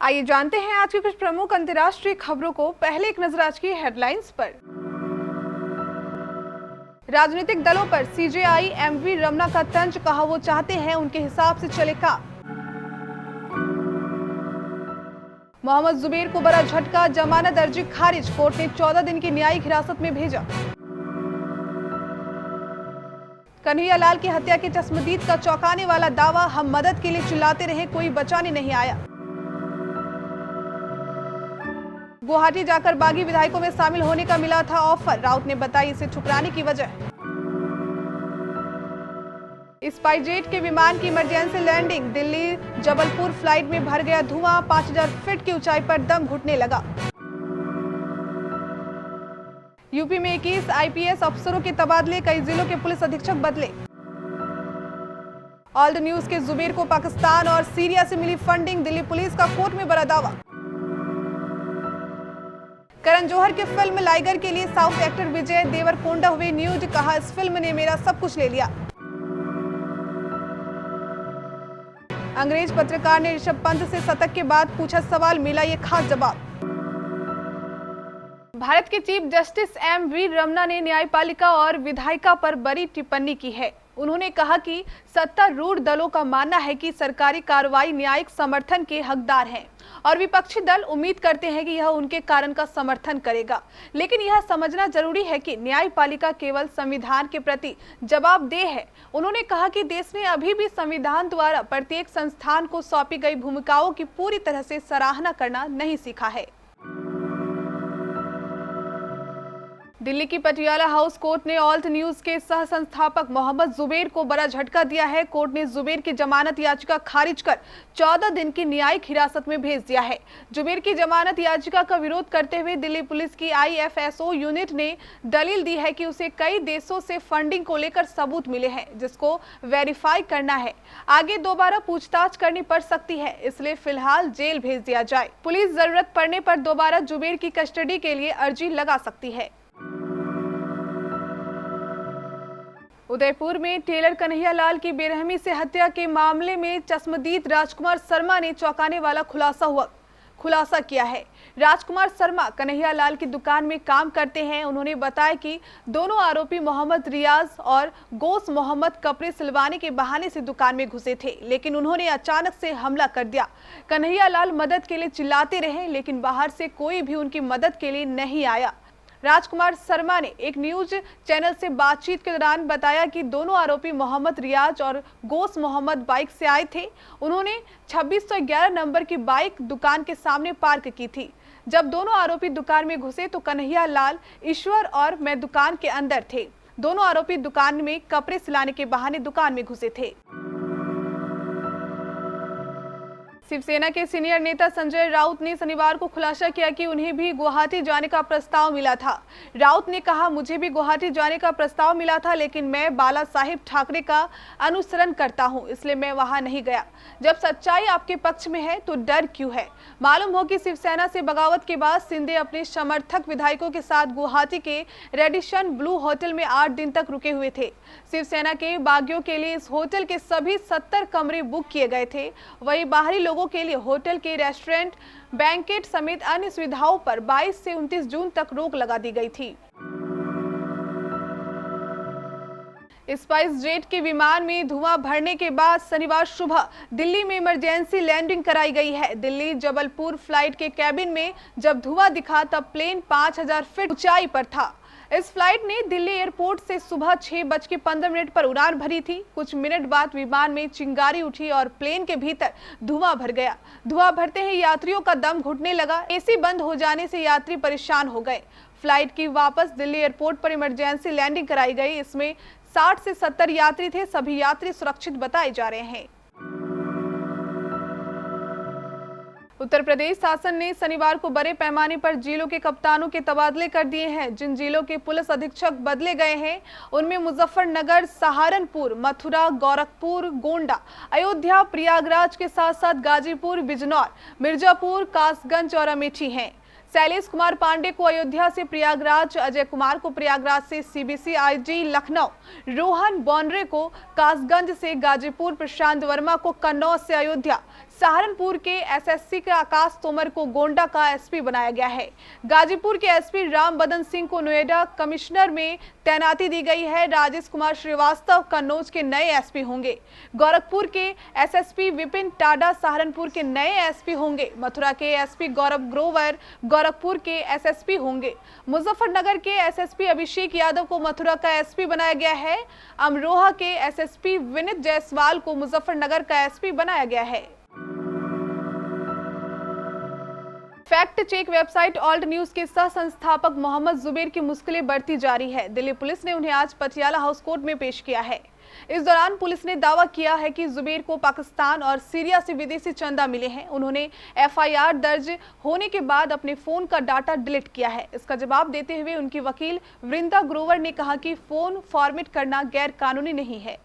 आइए जानते हैं आज की कुछ प्रमुख अंतर्राष्ट्रीय खबरों को। पहले एक नजर आज की हेडलाइंस पर। राजनीतिक दलों पर सीजेआई एमवी रमना का तंज, कहा वो चाहते हैं उनके हिसाब से चले काम। मोहम्मद जुबेर को बड़ा झटका, जमानत अर्जी खारिज, कोर्ट ने 14 दिन की न्यायिक हिरासत में भेजा। कन्हैया लाल की हत्या के चश्मदीद का चौंकाने वाला दावा, हम मदद के लिए चिल्लाते रहे, कोई बचाने नहीं आया। गुवाहाटी जाकर बागी विधायकों में शामिल होने का मिला था ऑफर, राउत ने बताई इसे ठुकराने की वजह। स्पाइसजेट के विमान की emergency landing, Delhi Jabalpur flight में भर गया धुआं, 5000 फीट की ऊंचाई पर दम घुटने लगा। यूपी में 21 आईपीएस अफसरों के तबादले, कई जिलों के पुलिस अधीक्षक बदले। ऑल्ड न्यूज के जुबेर को पाकिस्तान और सीरिया से मिली फंडिंग, दिल्ली पुलिस का कोर्ट में बड़ा दावा। करण जौहर की फिल्म लाइगर के लिए साउथ एक्टर विजय देवरकोंडा हुए न्यूड, कहा इस फिल्म ने मेरा सब कुछ ले लिया। अंग्रेज पत्रकार ने ऋषभ पंत से शतक के बाद पूछा सवाल, मिला ये खास जवाब। भारत के चीफ जस्टिस एमवी रमना ने न्यायपालिका और विधायिका पर बड़ी टिप्पणी की है। उन्होंने कहा कि सत्तारूढ़ दलों का मानना है कि सरकारी कार्रवाई न्यायिक समर्थन के हकदार हैं और विपक्षी दल उम्मीद करते हैं कि यह उनके कारण का समर्थन करेगा, लेकिन यह समझना जरूरी है कि न्यायपालिका केवल संविधान के प्रति जवाबदेह है। उन्होंने कहा कि देश ने अभी भी संविधान द्वारा प्रत्येक संस्थान को सौंपी गई भूमिकाओं की पूरी तरह से सराहना करना नहीं सीखा है। दिल्ली की पटियाला हाउस कोर्ट ने ऑल्ट न्यूज के सह संस्थापक मोहम्मद जुबेर को बड़ा झटका दिया है। कोर्ट ने जुबेर की जमानत याचिका खारिज कर 14 दिन की न्यायिक हिरासत में भेज दिया है। जुबेर की जमानत याचिका का विरोध करते हुए दिल्ली पुलिस की आईएफएसओ यूनिट ने दलील दी है कि उसे कई देशों से फंडिंग को लेकर सबूत मिले हैं, जिसको वेरीफाई करना है। आगे दोबारा पूछताछ करनी पड़ सकती है, इसलिए फिलहाल जेल भेज दिया जाए। पुलिस जरूरत पड़ने पर दोबारा जुबेर की कस्टडी के लिए अर्जी लगा सकती है। उदयपुर में टेलर कन्हैया लाल की बेरहमी से हत्या के मामले में चश्मदीद राजकुमार शर्मा ने चौंकाने वाला खुलासा किया है। राजकुमार शर्मा कन्हैया लाल की दुकान में काम करते हैं। उन्होंने बताया कि दोनों आरोपी मोहम्मद रियाज और गोस मोहम्मद कपड़े सिलवाने के बहाने से दुकान में घुसे थे, लेकिन उन्होंने अचानक से हमला कर दिया। कन्हैया लाल मदद के लिए चिल्लाते रहे, लेकिन बाहर से कोई भी उनकी मदद के लिए नहीं आया। राजकुमार शर्मा ने एक न्यूज चैनल से बातचीत के दौरान बताया कि दोनों आरोपी मोहम्मद रियाज और गोस मोहम्मद बाइक से आए थे। उन्होंने 2611 नंबर की बाइक दुकान के सामने पार्क की थी। जब दोनों आरोपी दुकान में घुसे तो कन्हैया लाल, ईश्वर और मैं दुकान के अंदर थे। दोनों आरोपी दुकान में कपड़े सिलाने के बहाने दुकान में घुसे थे। शिवसेना के सीनियर नेता संजय राउत ने शनिवार को खुलासा किया कि उन्हें भी गुवाहाटी जाने का प्रस्ताव मिला था। राउत ने कहा, मुझे भी गुवाहाटी जाने का प्रस्ताव मिला था, लेकिन मैं बाला साहिब ठाकरे का अनुसरण करता हूं, इसलिए मैं वहां नहीं गया। जब सच्चाई आपके पक्ष में है तो डर क्यों है। मालूम हो कि शिवसेना से बगावत के बाद शिंदे अपने समर्थक विधायकों के साथ गुवाहाटी के रेडिसन ब्लू होटल में 8 दिन तक रुके हुए थे। शिवसेना के बागियों के लिए इस होटल के सभी 70 कमरे बुक किए गए थे। वहीं बाहरी लोगों के लिए होटल के रेस्टोरेंट, बैंकेट समेत अन्य सुविधाओं पर 22 से 29 जून तक रोक लगा दी गई थी। स्पाइसजेट के विमान में धुआं भरने के बाद शनिवार सुबह दिल्ली में इमरजेंसी लैंडिंग कराई गई है। दिल्ली जबलपुर फ्लाइट के कैबिन में जब धुआं दिखा तब प्लेन 5000 फीट ऊंचाई पर था। इस फ्लाइट ने दिल्ली एयरपोर्ट से सुबह 6:15 पर उड़ान भरी थी। कुछ मिनट बाद विमान में चिंगारी उठी और प्लेन के भीतर धुआं भर गया। धुआं भरते ही यात्रियों का दम घुटने लगा। एसी बंद हो जाने से यात्री परेशान हो गए। फ्लाइट की वापस दिल्ली एयरपोर्ट पर इमरजेंसी लैंडिंग कराई गई। इसमें 60 से 70 यात्री थे। सभी यात्री सुरक्षित बताए जा रहे हैं। उत्तर प्रदेश शासन ने शनिवार को बड़े पैमाने पर जिलों के कप्तानों के तबादले कर दिए हैं। जिन जिलों के पुलिस अधीक्षक बदले गए हैं उनमें मुजफ्फरनगर, सहारनपुर, मथुरा, गोरखपुर, गोंडा, अयोध्या, प्रयागराज के साथ साथ गाजीपुर, बिजनौर, मिर्जापुर, कासगंज और अमेठी हैं। शैलेश कुमार पांडे को अयोध्या से प्रयागराज, अजय कुमार को प्रयागराज से सीबीसी आईजी लखनऊ, रोहन बोनरे को कासगंज से गाजीपुर, प्रशांत वर्मा को कन्नौज से अयोध्या, सहारनपुर के एसएससी के आकाश तोमर को गोंडा का एसपी बनाया गया है। गाजीपुर के एसपी राम बदन सिंह को नोएडा कमिश्नर में तैनाती दी गई है। राजेश कुमार श्रीवास्तव कन्नौज के नए एसपी होंगे। गोरखपुर के एसएसपी विपिन टाडा सहारनपुर के नए एसपी होंगे। मथुरा के एसपी गौरव ग्रोवर गोरखपुर के एसएसपी होंगे। मुजफ्फरनगर के एसएसपी अभिषेक यादव को मथुरा का एसपी बनाया गया है। अमरोहा के एसएसपी विनीत जायसवाल को मुजफ्फरनगर का एसपी बनाया गया है। Fact check website Alt News के सह संस्थापक मोहम्मद जुबेर की मुश्किलें बढ़ती जा रही है। दिल्ली पुलिस ने उन्हें आज पटियाला हाउस कोर्ट में पेश किया है। इस दौरान पुलिस ने दावा किया है कि जुबेर को पाकिस्तान और सीरिया से विदेशी चंदा मिले हैं। उन्होंने एफआईआर दर्ज होने के बाद अपने फोन का डाटा डिलीट किया है। इसका जवाब देते हुए उनकी वकील वृंदा ग्रोवर ने कहा कि फोन फॉर्मेट करना गैर कानूनी नहीं है।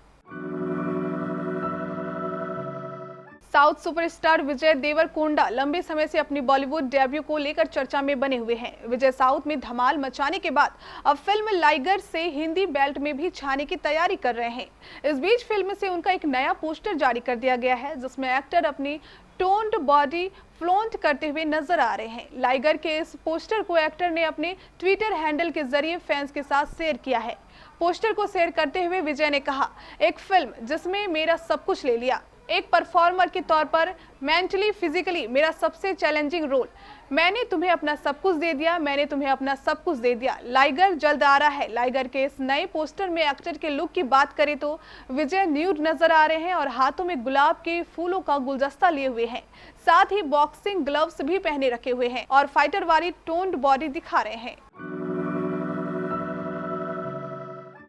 साउथ सुपरस्टार विजय देवरकोंडा लंबे समय से अपनी बॉलीवुड डेब्यू को लेकर चर्चा में बने हुए हैं। विजय साउथ में धमाल मचाने के बाद अब फिल्म लाइगर से हिंदी बेल्ट में भी छाने की तैयारी कर रहे हैं। इस बीच फिल्म से उनका एक नया पोस्टर जारी कर दिया गया है, जिसमें एक्टर अपनी टोन्ड बॉडी फ्लॉन्ट करते हुए नजर आ रहे हैं। लाइगर के इस पोस्टर को एक्टर ने अपने ट्विटर हैंडल के जरिए फैंस के साथ शेयर किया है। पोस्टर को शेयर करते हुए विजय ने कहा, एक फिल्म जिसमें मेरा सब कुछ ले लिया, एक परफॉर्मर के तौर पर मेंटली फिजिकली मेरा सबसे चैलेंजिंग रोल, मैंने तुम्हें अपना सब कुछ दे दिया, मैंने तुम्हें अपना सब कुछ दे दिया। लाइगर जल्द आ रहा है। लाइगर के इस नए पोस्टर में एक्टर के लुक की बात करें तो विजय न्यूड नजर आ रहे हैं और हाथों में गुलाब के फूलों का गुलदस्ता लिए हुए हैं। साथ ही बॉक्सिंग ग्लव्स भी पहने रखे हुए हैं और फाइटर वाली टोन्ड बॉडी दिखा रहे हैं।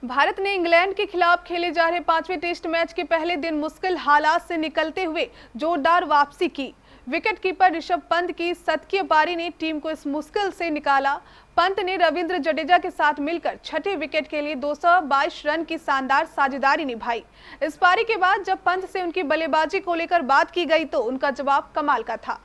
भारत ने इंग्लैंड के खिलाफ खेले जा रहे 5वें टेस्ट मैच के पहले दिन मुश्किल हालात से निकलते हुए जोरदार वापसी की। विकेटकीपर ऋषभ पंत की शतकीय पारी ने टीम को इस मुश्किल से निकाला। पंत ने रविंद्र जडेजा के साथ मिलकर छठे विकेट के लिए 222 रन की शानदार साझेदारी निभाई। इस पारी के बाद जब पंत से उनकी बल्लेबाजी को लेकर बात की गई तो उनका जवाब कमाल का था।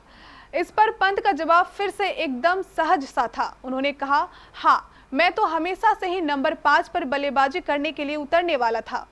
इस पर पंत का जवाब फिर से एकदम सहज सा था। उन्होंने कहा, हाँ, मैं तो हमेशा से ही नंबर 5 पर बल्लेबाजी करने के लिए उतरने वाला था।